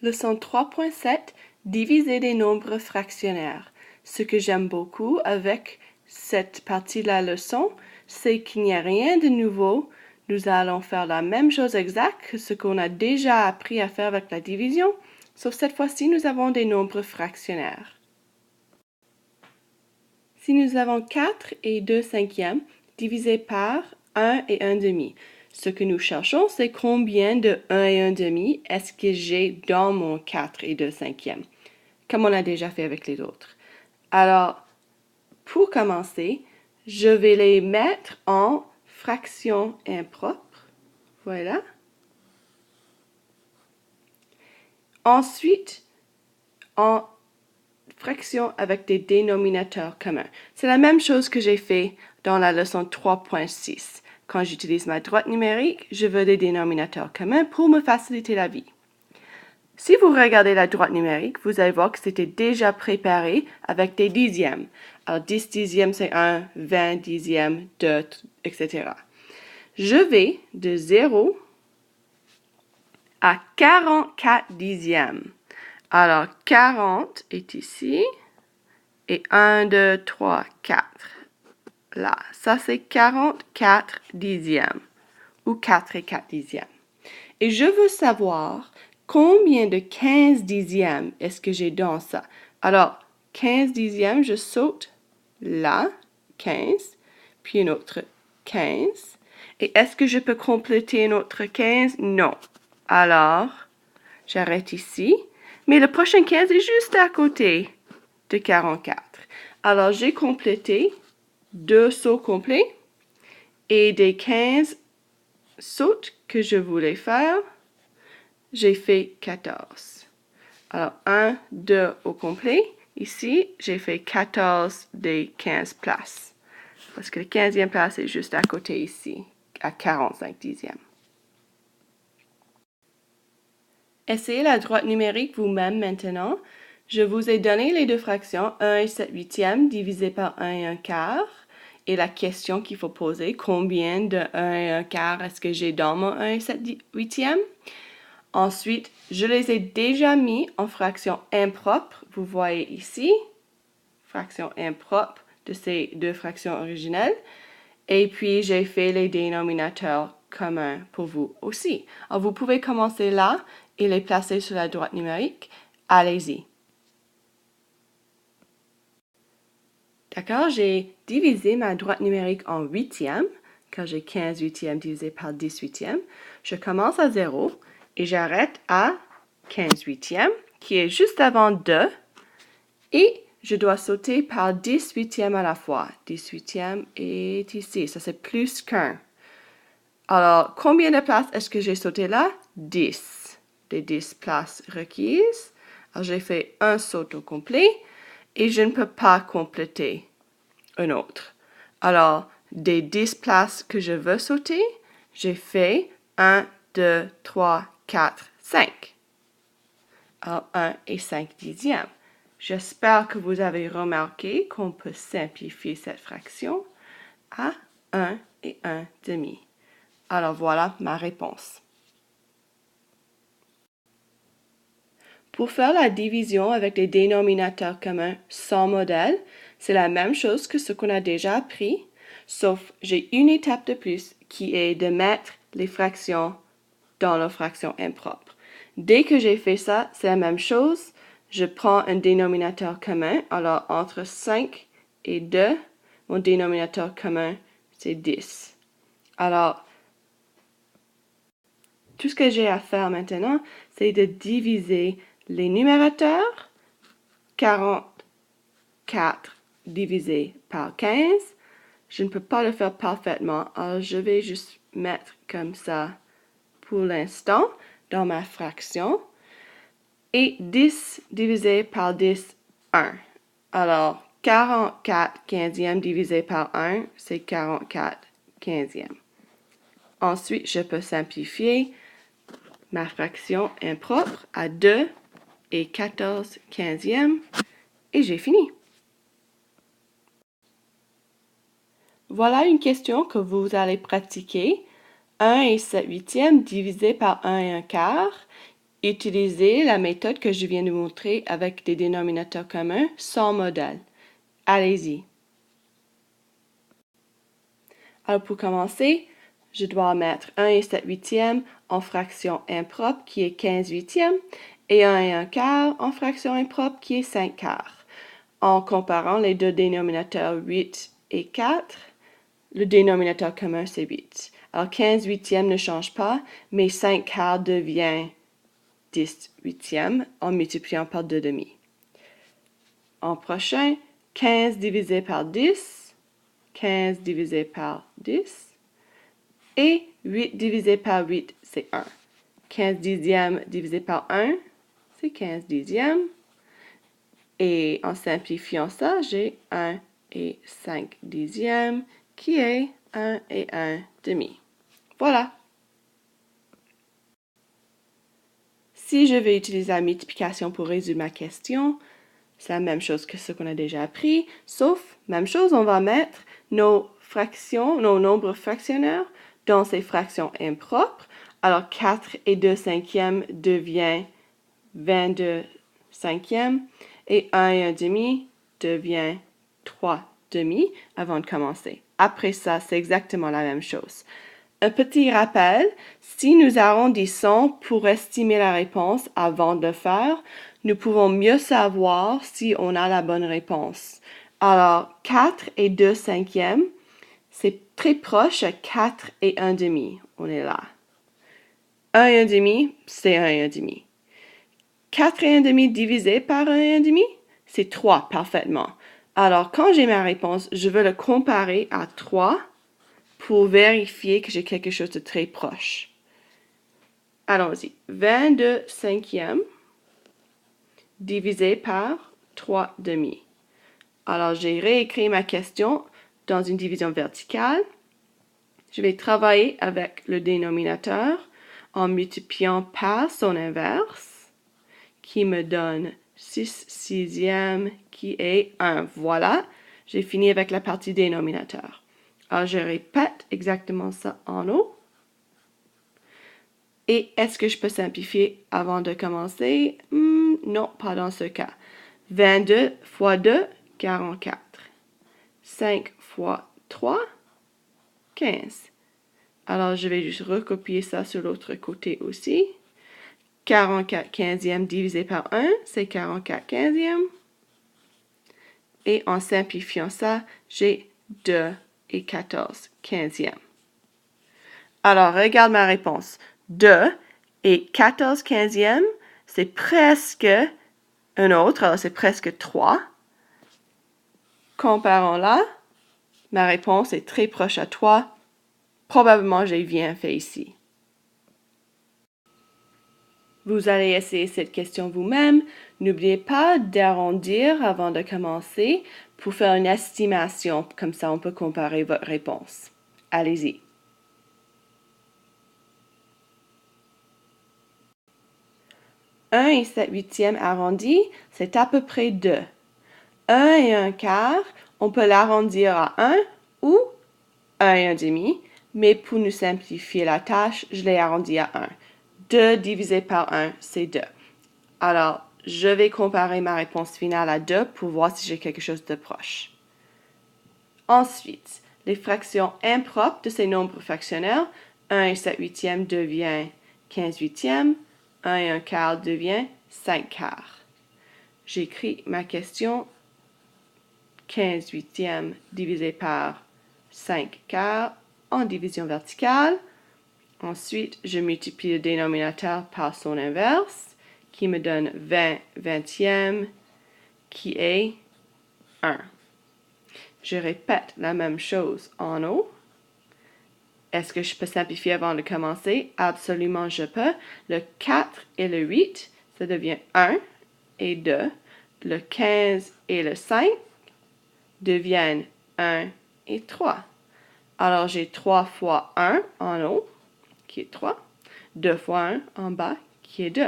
Leçon 3.7, diviser des nombres fractionnaires. Ce que j'aime beaucoup avec cette partie de la leçon, c'est qu'il n'y a rien de nouveau. Nous allons faire la même chose exacte que ce qu'on a déjà appris à faire avec la division, sauf cette fois-ci, nous avons des nombres fractionnaires. Si nous avons 4 et 2 cinquièmes divisés par 1 et 1 demi, ce que nous cherchons, c'est combien de 1 et 1 demi est-ce que j'ai dans mon 4 et 2 cinquièmes, comme on a déjà fait avec les autres. Alors, pour commencer, je vais les mettre en fractions impropres. Voilà. Ensuite, en fractions avec des dénominateurs communs. C'est la même chose que j'ai fait dans la leçon 3.6. Quand j'utilise ma droite numérique, je veux des dénominateurs communs pour me faciliter la vie. Si vous regardez la droite numérique, vous allez voir que c'était déjà préparé avec des dixièmes. Alors 10 dixièmes, c'est 1, 20 dixièmes, 2, etc. Je vais de 0 à 44 dixièmes. Alors 40 est ici. Et 1, 2, 3, 4. Là, ça c'est 44 dixièmes, ou 4 et 4 dixièmes. Et je veux savoir combien de 15 dixièmes est-ce que j'ai dans ça. Alors, 15 dixièmes, je saute là, 15, puis un autre 15. Et est-ce que je peux compléter un autre 15? Non. Alors, j'arrête ici. Mais le prochain 15 est juste à côté de 44. Alors, j'ai complété 2 sauts complets et des 15 sautes que je voulais faire, j'ai fait 14. Alors, 1, 2 au complet. Ici, j'ai fait 14 des 15 places. Parce que la 15e place est juste à côté ici, à 45 dixièmes. Essayez la droite numérique vous-même maintenant. Je vous ai donné les deux fractions, 1 et 7 huitièmes divisé par 1 et 1 quart. Et la question qu'il faut poser, combien de 1 et 1 quart est-ce que j'ai dans mon 1 et 7 huitièmes? Ensuite, je les ai déjà mis en fractions impropres. Vous voyez ici, fraction impropre de ces deux fractions originelles. Et puis, j'ai fait les dénominateurs communs pour vous aussi. Alors, vous pouvez commencer là et les placer sur la droite numérique. Allez-y. D'accord, j'ai divisé ma droite numérique en huitièmes, car j'ai 15 huitièmes divisé par 10 huitièmes. Je commence à 0 et j'arrête à 15 huitièmes, qui est juste avant 2. Et je dois sauter par 10 huitièmes à la fois. 10 huitièmes est ici, ça c'est plus qu'un. Alors, combien de places est-ce que j'ai sauté là? 10. Des 10 places requises. Alors, j'ai fait un saut au complet et je ne peux pas compléter un autre. Alors, des 10 places que je veux sauter, j'ai fait 1, 2, 3, 4, 5. Alors, 1 et 5 dixièmes. J'espère que vous avez remarqué qu'on peut simplifier cette fraction à 1 et 1 demi. Alors voilà ma réponse. Pour faire la division avec des dénominateurs communs sans modèle, c'est la même chose que ce qu'on a déjà appris, sauf j'ai une étape de plus qui est de mettre les fractions dans leurs fractions impropres. Dès que j'ai fait ça, c'est la même chose. Je prends un dénominateur commun. Alors, entre 5 et 2, mon dénominateur commun, c'est 10. Alors, tout ce que j'ai à faire maintenant, c'est de diviser les numérateurs. 44 divisé par 15. Je ne peux pas le faire parfaitement, alors je vais juste mettre comme ça pour l'instant dans ma fraction. Et 10 divisé par 10, 1. Alors, 44 quinzièmes divisé par 1, c'est 44 quinzièmes. Ensuite, je peux simplifier ma fraction impropre à 2 et 14 quinzièmes et j'ai fini. Voilà une question que vous allez pratiquer. 1 et 7 huitièmes divisé par 1 et 1 quart. Utilisez la méthode que je viens de montrer avec des dénominateurs communs sans modèle. Allez-y. Alors pour commencer, je dois mettre 1 et 7 huitièmes en fraction impropre qui est 15 huitièmes et 1 et 1 quart en fraction impropre qui est 5 quarts. En comparant les deux dénominateurs 8 et 4, le dénominateur commun c'est 8. Alors 15 huitièmes ne change pas, mais 5 quarts devient 10 huitièmes en multipliant par 2 demi. En prochain, 15 divisé par 10, 15 divisé par 10, et 8 divisé par 8, c'est 1. 15 dixièmes divisé par 1, c'est 15 dixièmes. Et en simplifiant ça, j'ai 1 et 5 dixièmes, qui est 1 et 1 demi. Voilà. Si je vais utiliser la multiplication pour résoudre ma question, c'est la même chose que ce qu'on a déjà appris, sauf, même chose, on va mettre nos fractions, nos nombres fractionnaires dans ces fractions impropres. Alors, 4 et 2 cinquièmes devient 22 cinquièmes et 1 et 1 demi devient 3 demi avant de commencer. Après ça, c'est exactement la même chose. Un petit rappel, si nous arrondissons pour estimer la réponse avant de le faire, nous pouvons mieux savoir si on a la bonne réponse. Alors, 4 et 2 cinquièmes, c'est très proche à 4 et 1 demi. On est là. 1 et 1 demi, c'est 1 et 1 demi. 4 et 1 demi divisé par 1 et 1 demi, c'est 3 parfaitement. Alors, quand j'ai ma réponse, je veux le comparer à 3 pour vérifier que j'ai quelque chose de très proche. Allons-y. 22 cinquièmes divisé par 3 demi. Alors, j'ai réécrit ma question dans une division verticale. Je vais travailler avec le dénominateur en multipliant par son inverse, qui me donne 6 sixièmes, qui est 1. Voilà, j'ai fini avec la partie dénominateur. Alors, je répète exactement ça en haut. Et est-ce que je peux simplifier avant de commencer? Non, pas dans ce cas. 22 fois 2, 44. 5 fois 3, 15. Alors, je vais juste recopier ça sur l'autre côté aussi. 44 quinzièmes divisé par 1, c'est 44 quinzièmes. Et en simplifiant ça, j'ai 2 et 14 quinzièmes. Alors, regarde ma réponse. 2 et 14 quinzièmes, c'est presque un autre, alors c'est presque 3. Comparons-la. Ma réponse est très proche à 3. Probablement, j'ai bien fait ici. Vous allez essayer cette question vous-même. N'oubliez pas d'arrondir avant de commencer pour faire une estimation. Comme ça, on peut comparer votre réponse. Allez-y. « 1 et 7 huitièmes arrondis, c'est à peu près 2. 1 et 1 quart, on peut l'arrondir à 1 ou 1 et 1 demi, mais pour nous simplifier la tâche, je l'ai arrondi à 1. 2 divisé par 1, c'est 2. Alors, je vais comparer ma réponse finale à 2 pour voir si j'ai quelque chose de proche. Ensuite, les fractions impropres de ces nombres fractionnaires, 1 et 7 huitièmes devient 15 huitièmes, 1 et 1 quart devient 5 quarts. J'écris ma question 15 huitièmes divisé par 5 quarts en division verticale. Ensuite, je multiplie le dénominateur par son inverse, qui me donne 20 vingtièmes, qui est 1. Je répète la même chose en haut. Est-ce que je peux simplifier avant de commencer? Absolument, je peux. Le 4 et le 8, ça devient 1 et 2. Le 15 et le 5 deviennent 1 et 3. Alors, j'ai 3 fois 1 en haut, qui est 3. 2 fois 1 en bas, qui est 2.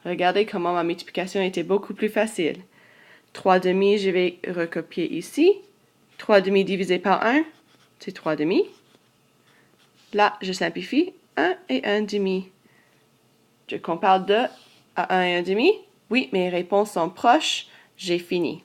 Regardez comment ma multiplication était beaucoup plus facile. 3 demi, je vais recopier ici. 3 demi divisé par 1, c'est 3 demi. Là, je simplifie. 1 et 1 demi. Je compare 2 À 1 et 1 demi? Oui, mes réponses sont proches. J'ai fini.